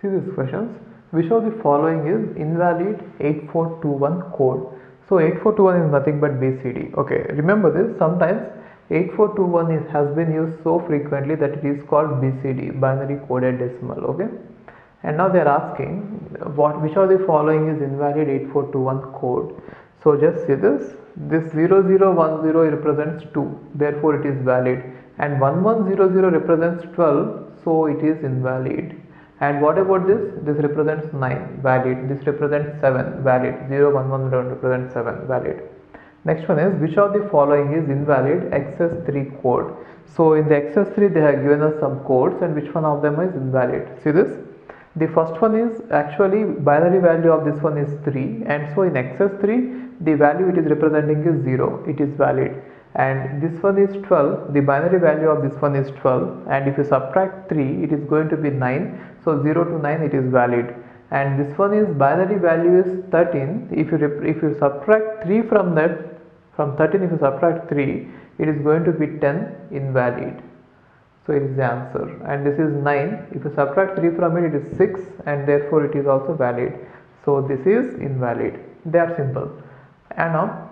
See these questions. Which of the following is invalid 8421 code? So 8421 is nothing but BCD. Okay, remember this. Sometimes 8421 has been used so frequently that it is called BCD, binary coded decimal. Okay, and now they are asking which of the following is invalid 8421 code. So just see this 0010 represents 2, therefore it is valid, and 1100 represents 12, so it is invalid. And what about this? This represents 9, valid. This represents 7, valid. 0110 represents 7, valid. Next one is, which of the following is invalid XS3 code? So in the XS3 they have given us some codes, and which one of them is invalid? See this? The first one is actually binary value of this one is 3, and so in XS3 the value it is representing is 0, it is valid. And this one is 12, the binary value of this one is 12, and if you subtract 3 it is going to be 9, so 0 to 9 it is valid. And this one is binary value is 13, if you subtract 3 from that, from 13 if you subtract 3 it is going to be 10, invalid. So it is the answer. And this is 9, if you subtract 3 from it, it is 6, and therefore it is also valid. So this is invalid. They are simple. And now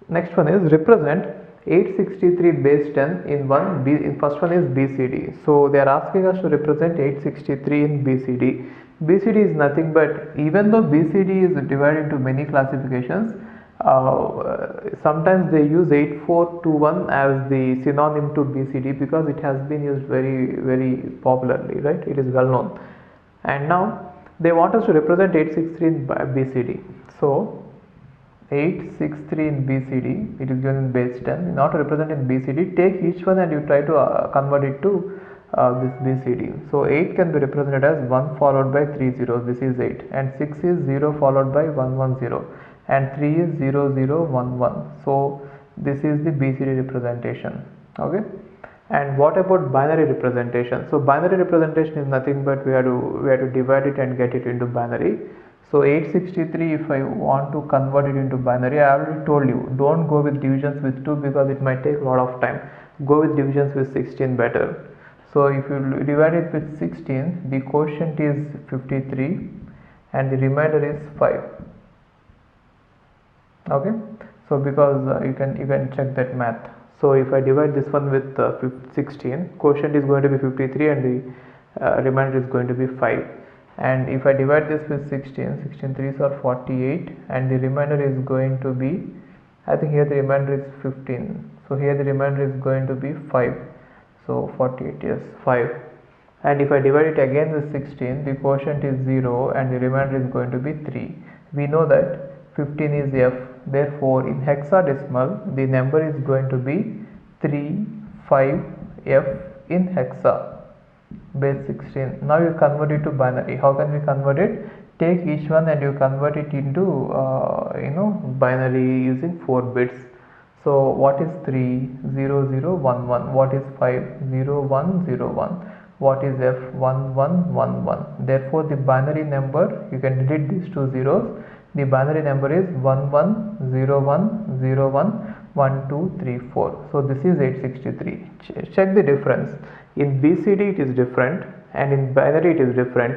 next one is represent 863 base 10 in one B. In first one is BCD. So they are asking us to represent 863 in BCD. BCD is nothing but, even though BCD is divided into many classifications, sometimes they use 8421 as the synonym to BCD because it has been used very popularly, right? It is well known. And now they want us to represent 863 in BCD. So 863 in BCD, it is given in base 10. In order to represent in BCD, take each one and you try to convert it to this BCD. So 8 can be represented as 1 followed by 3 zeros, this is 8, and 6 is 0 followed by 110, and 3 is 0011. So this is the BCD representation. Okay, and what about binary representation? So binary representation is nothing but we have to divide it and get it into binary. So 863, if I want to convert it into binary, I already told you, don't go with divisions with 2 because it might take a lot of time. Go with divisions with 16 better. So if you divide it with 16, the quotient is 53 and the remainder is 5. Okay, so because you can check that math. So if I divide this one with 16, quotient is going to be 53 and the remainder is going to be 5. And if I divide this with 16, 16 3s are 48, and the remainder is going to be, I think here the remainder is 15. So here the remainder is going to be 5. So 48, yes, 5. And if I divide it again with 16, the quotient is 0 and the remainder is going to be 3. We know that 15 is F. Therefore, in hexadecimal, the number is going to be 35F in hexa. Base 16. Now you convert it to binary. How can we convert it? Take each one and you convert it into binary using 4 bits. So what is 3? 0011. What is 5? 0101. What is F? 1111. Therefore the binary number, you can delete these 2 zeros. The binary number is 1101011234. So this is 863. Check the difference. In BCD it is different, and in binary it is different.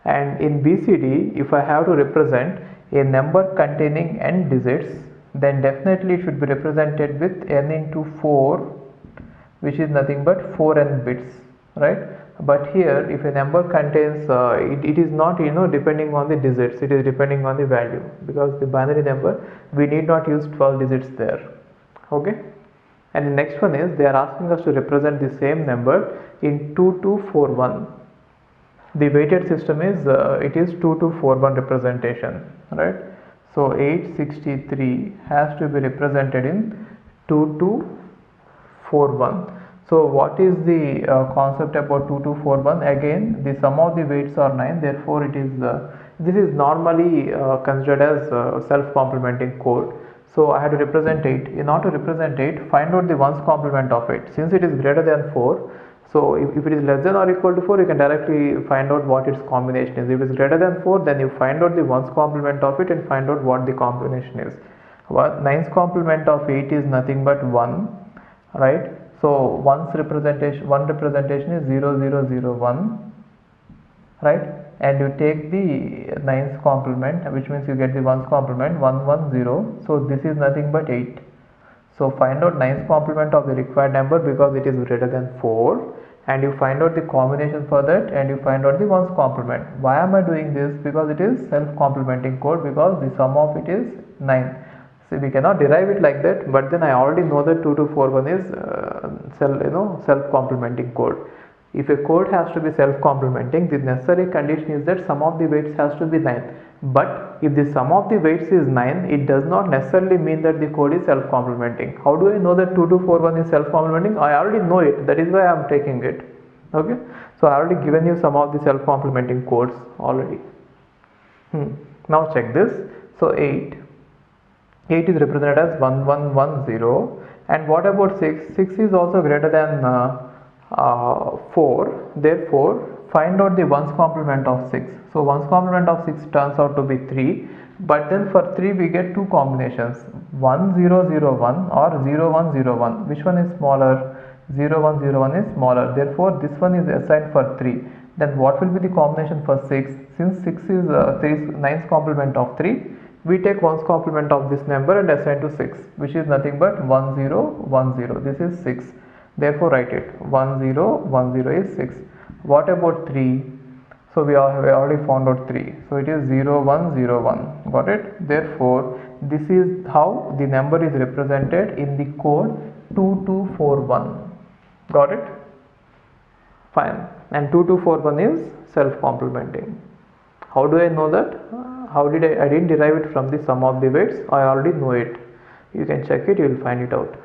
And in BCD, if I have to represent a number containing n digits, then definitely it should be represented with n into 4, which is nothing but 4n bits, right? But here, if a number contains, it is not depending on the digits, it is depending on the value, because the binary number, we need not use 12 digits there. Okay, and the next one is, they are asking us to represent the same number in 2241. The weighted system is it is 2241 representation, right? So 863 has to be represented in 2241. So what is the concept about 2241? Again, the sum of the weights are 9, therefore it is this is normally considered as self-complementing code. So I have to represent 8. In order to represent 8, find out the ones complement of it. Since it is greater than 4, so if it is less than or equal to 4, you can directly find out what its combination is. If it is greater than 4, then you find out the ones complement of it and find out what the combination is. 9's complement of 8 is nothing but 1, right? So one representation is 0001, right? and you take the 9's complement, which means you get the 1's complement, 110. So this is nothing but 8. So find out 9's complement of the required number because it is greater than 4, and you find out the combination for that, and you find out the 1's complement. Why am I doing this? Because it is self-complementing code, because the sum of it is 9. So we cannot derive it like that, but then I already know that 2241 is self-complementing code. If a code has to be self-complementing, the necessary condition is that sum of the weights has to be 9. But if the sum of the weights is 9, it does not necessarily mean that the code is self-complementing. How do I know that 2241 is self-complementing? I already know it. That is why I am taking it. Okay. So I already given you some of the self-complementing codes already. Now check this. So 8 is represented as 1110. And what about 6? 6 is also greater than 4. Therefore, find out the 1's complement of 6. So 1's complement of 6 turns out to be 3. But then for 3 we get two combinations, 1001 or 0101. Which one is smaller? 0101 is smaller. Therefore, this one is assigned for 3. Then what will be the combination for 6? Since 6 is 9's complement of 3, we take 1's complement of this number and assign to 6, which is nothing but 1010. This is 6. Therefore, write it. 1010 is 6. What about 3? So we have already found out 3. So it is 0101. Got it? Therefore, this is how the number is represented in the code 2241. Got it? Fine. And 2241 is self-complementing. How do I know that? How did I didn't derive it from the sum of the weights. I already know it. You can check it, you will find it out.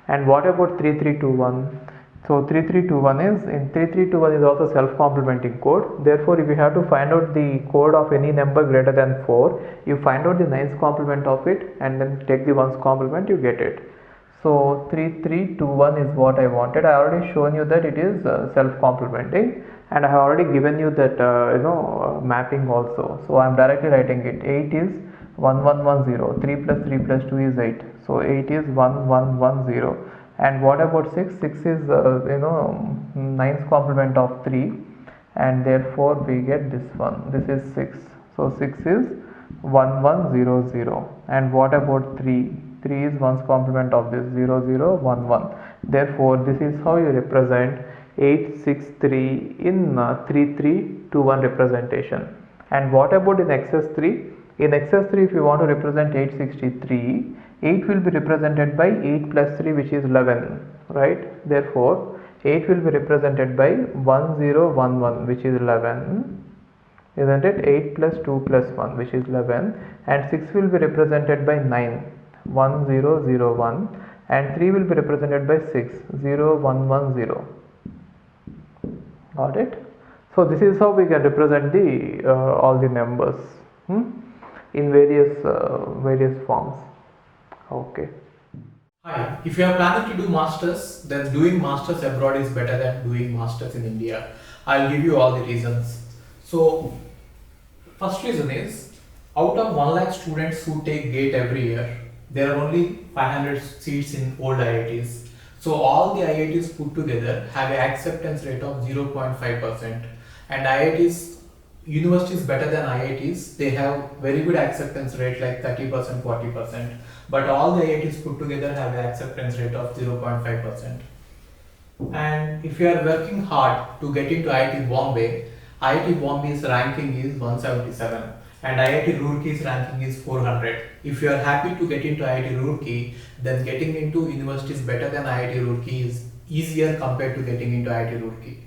And what about 3321? So 3321 is also self-complementing code. Therefore, if you have to find out the code of any number greater than 4, you find out the 9's complement of it and then take the 1's complement, you get it. So 3321 is what I wanted. I already shown you that it is self-complementing, and I have already given you that mapping also. So I am directly writing it. 8 is 1110. 3 plus 3 plus 2 is 8. So 8 is 1110. And what about 6? 6 is 9's complement of 3, and therefore we get this one. This is 6. So 6 is 1100. And what about 3? 3 is 1's complement of this, 0011. Therefore, this is how you represent 863 in 3321 representation. And what about in XS3? In XS3, if you want to represent 863, 8 will be represented by 8 plus 3, which is 11, right? Therefore, 8 will be represented by 1011, which is 11, isn't it? 8 plus 2 plus 1, which is 11, and 6 will be represented by 9, 1001, and 3 will be represented by 6, 0110. Got it? So this is how we can represent the all the numbers in various forms. Okay. Hi, if you are planning to do masters, then doing masters abroad is better than doing masters in India. I'll give you all the reasons. So, first reason is, out of 1 lakh students who take GATE every year, there are only 500 seats in old IITs. So all the IITs put together have an acceptance rate of 0.5%, and IITs, universities better than IITs, they have very good acceptance rate like 30%, 40%, but all the IITs put together have an acceptance rate of 0.5%. And if you are working hard to get into IIT Bombay's ranking is 177 and IIT Roorkee's ranking is 400. If you are happy to get into IIT Roorkee, then getting into universities better than IIT Roorkee is easier compared to getting into IIT Roorkee.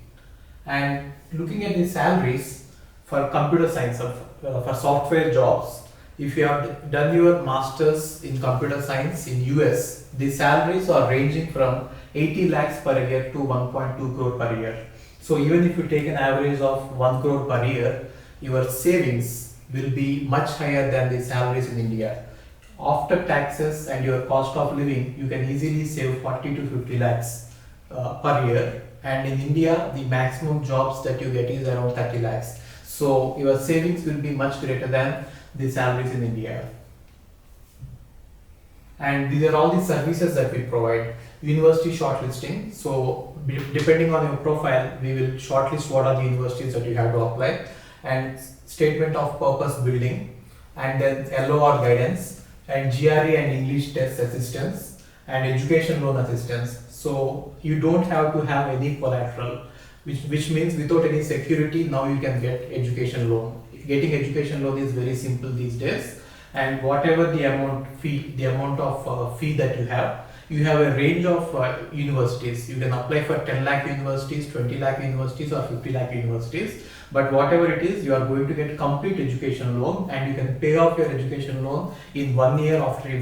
And looking at the salaries for computer science, for software jobs, if you have done your masters in computer science in US, the salaries are ranging from 80 lakhs per year to 1.2 crore per year. So even if you take an average of 1 crore per year, your savings will be much higher than the salaries in India. After taxes and your cost of living, you can easily save 40 to 50 lakhs per year. And in India, the maximum jobs that you get is around 30 lakhs. So your savings will be much greater than the salaries in India. And these are all the services that we provide. University shortlisting. So depending on your profile, we will shortlist what are the universities that you have to apply. and statement of purpose building, and then LOR guidance, and GRE and English test assistance, and education loan assistance. So you don't have to have any collateral, which means without any security, now you can get education loan. Getting education loan is very simple these days, and whatever the amount of fee that you have a range of universities. You can apply for 10 lakh universities, 20 lakh universities, or 50 lakh universities. But whatever it is, you are going to get complete education loan, and you can pay off your education loan in 1 year after you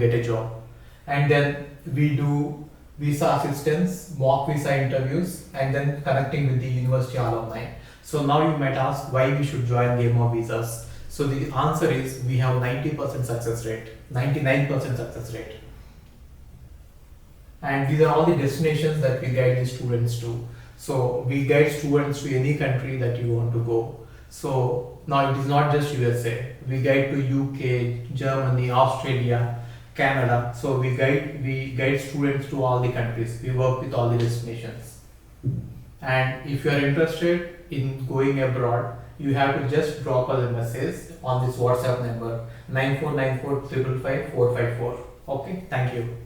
get a job. And then we do visa assistance, mock visa interviews, and then connecting with the university alumni. So now you might ask why we should join Game of Visas. So the answer is we have 90% success rate, 99% success rate. And these are all the destinations that we guide the students to. So we guide students to any country that you want to go. So now it is not just USA. We guide to UK, Germany, Australia, Canada. So we guide students to all the countries. We work with all the destinations. And if you are interested in going abroad, you have to just drop us a message on this WhatsApp number 9494 555 454. Okay, thank you.